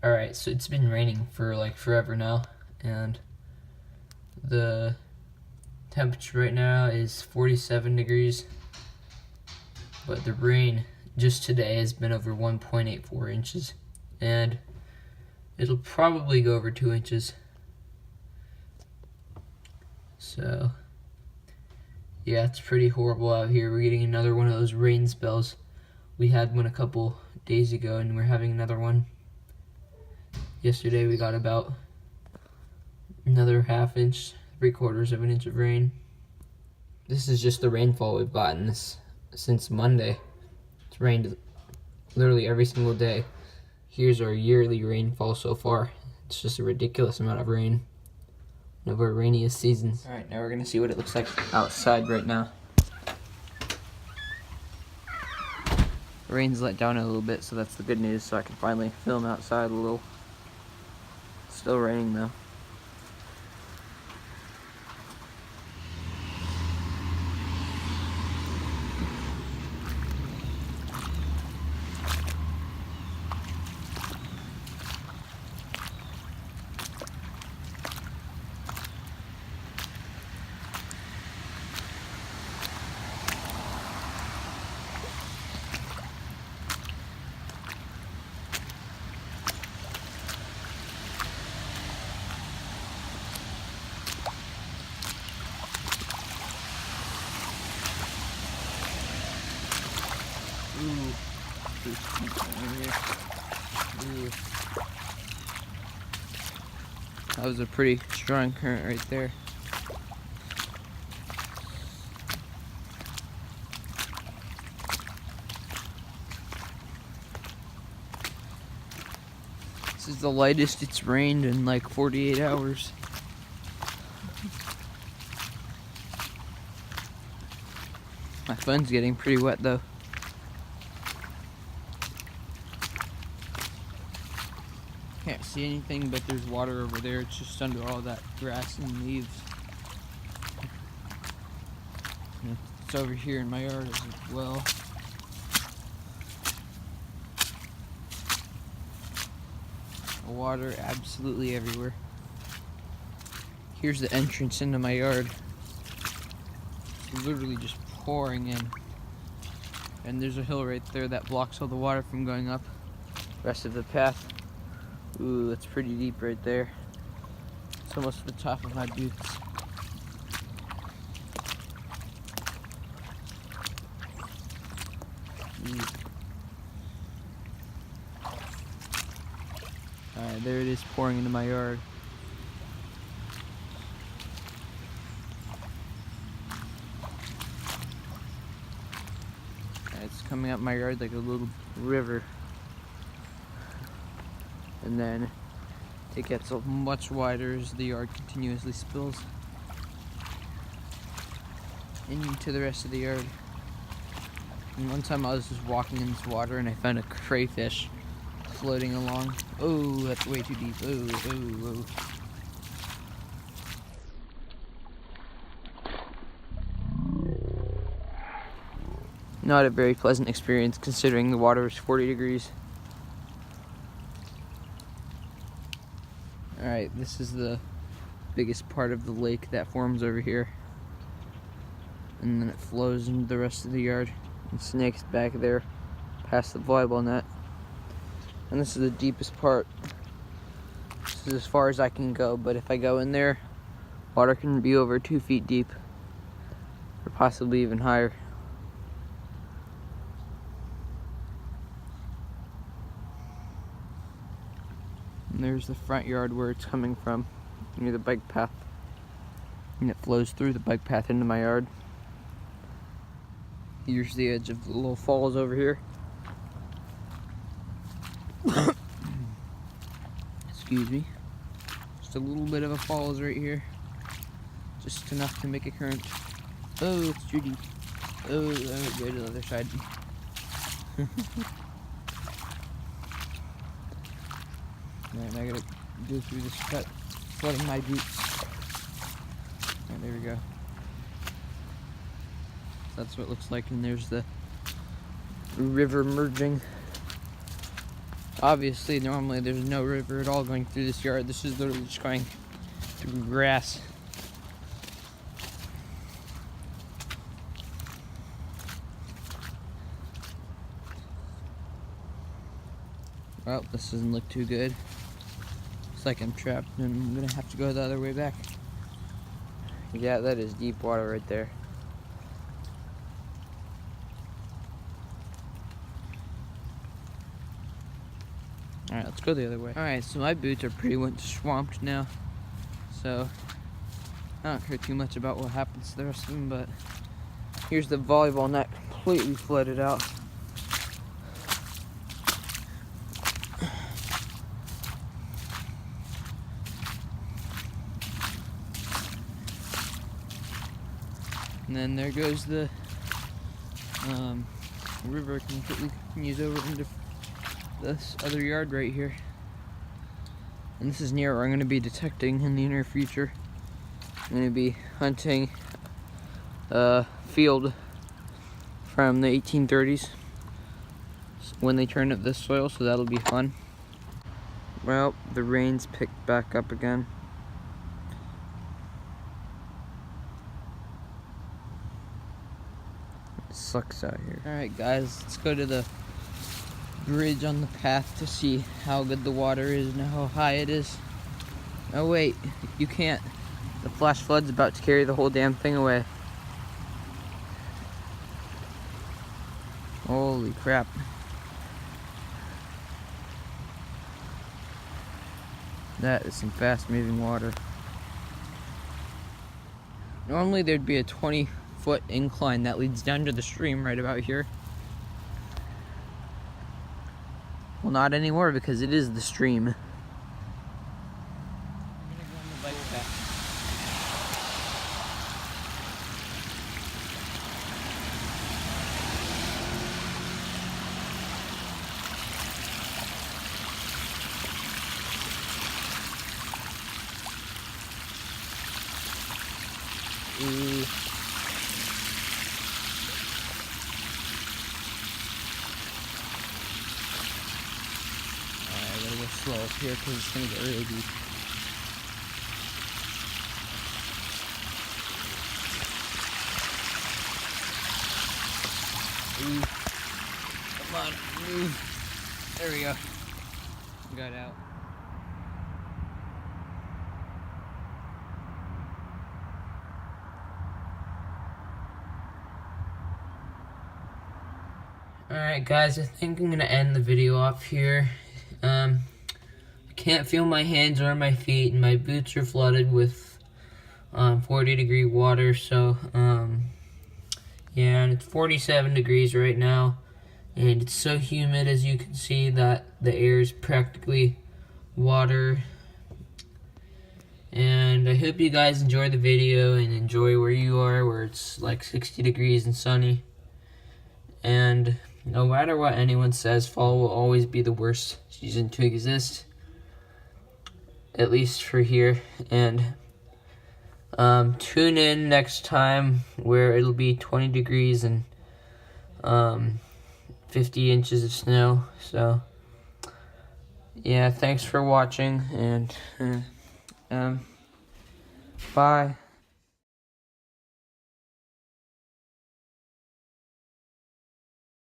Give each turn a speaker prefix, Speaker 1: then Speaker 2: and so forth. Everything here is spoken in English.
Speaker 1: Alright, so it's been raining for like forever now, and the temperature right now is 47 degrees, but the rain just today has been over 1.84 inches, and it'll probably go over 2 inches. So, yeah, it's pretty horrible out here. We're getting another one of those rain spells. We had one a couple days ago, and we're having another one. Yesterday we got about another half inch, 3/4 of an inch of rain. This is just the rainfall we've gotten since Monday. It's rained literally every single day. Here's our yearly rainfall so far. It's just a ridiculous amount of rain. One of our rainiest seasons. Alright, now we're gonna see what it looks like outside right now. The rain's let down a little bit, so that's the good news, so I can finally film outside a little. Still raining though. That was a pretty strong current right there. This is the lightest it's rained in like 48 hours. My phone's getting pretty wet though. Can't see anything, but there's water over there. It's just under all that grass and leaves. And it's over here in my yard as well. Water absolutely everywhere. Here's the entrance into my yard. It's literally just pouring in. And there's a hill right there that blocks all the water from going up. Rest of the path. Ooh, that's pretty deep right there. It's almost to the top of my boots. Alright, there it is pouring into my yard. It's coming up my yard like a little river. And then it gets much wider as the yard continuously spills into the rest of the yard. And one time I was just walking in this water and I found a crayfish floating along. Oh, that's way too deep. Oh. Not a very pleasant experience considering the water is 40 degrees. Alright, this is the biggest part of the lake that forms over here. And then it flows into the rest of the yard and snakes back there past the volleyball net. And this is the deepest part. This is as far as I can go, but if I go in there, water can be over 2 feet deep, or possibly even higher. And there's the front yard where it's coming from, near the bike path. And it flows through the bike path into my yard. Here's the edge of the little falls over here. Excuse me. Just a little bit of a falls right here. Just enough to make a current. Oh, it's too deep. Oh, I would go to the other side. Alright, I gotta go through this cut, flooding my boots. Alright, there we go. That's what it looks like, and there's the river merging.
Speaker 2: Obviously, normally there's no river at all going through this yard. This is literally just going through grass. Well, this doesn't look too good. Looks like I'm trapped and I'm gonna have to go the other way back. Yeah, that is deep water right there. Alright, let's go the other way. Alright, so my boots are pretty much swamped now. So, I don't care too much about what happens to the rest of them, but here's the volleyball net completely flooded out. And then there goes the river completely continues over into this other yard right here. And this is near where I'm going to be detecting in the near future. I'm going to be hunting a field from the 1830s when they turned up this soil, so that'll be fun. Well, the rain's picked back up again. It sucks out here. Alright guys, let's go to the bridge on the path to see how good the water is and how high it is. Oh wait, you can't. The flash flood's about to carry the whole damn thing away. Holy crap. That is some fast moving water. Normally there'd be a 20-foot incline that leads down to the stream right about here. Well, not anymore because it is the stream. I'm gonna go on the bike path. Ooh. I gotta go slow up here because it's gonna get really deep. Ooh. Come on, move. There we go. Got out.
Speaker 1: Alright guys, I think I'm gonna end the video off here. I can't feel my hands or my feet, and my boots are flooded with 40-degree water, so yeah, and it's 47 degrees right now, and it's so humid, as you can see, that the air is practically water. And I hope you guys enjoy the video and enjoy where you are, where it's like 60 degrees and sunny. And no matter what anyone says, fall will always be the worst season to exist, at least for here. And tune in next time where it'll be 20 degrees and 50 inches of snow. So yeah, thanks for watching, and bye.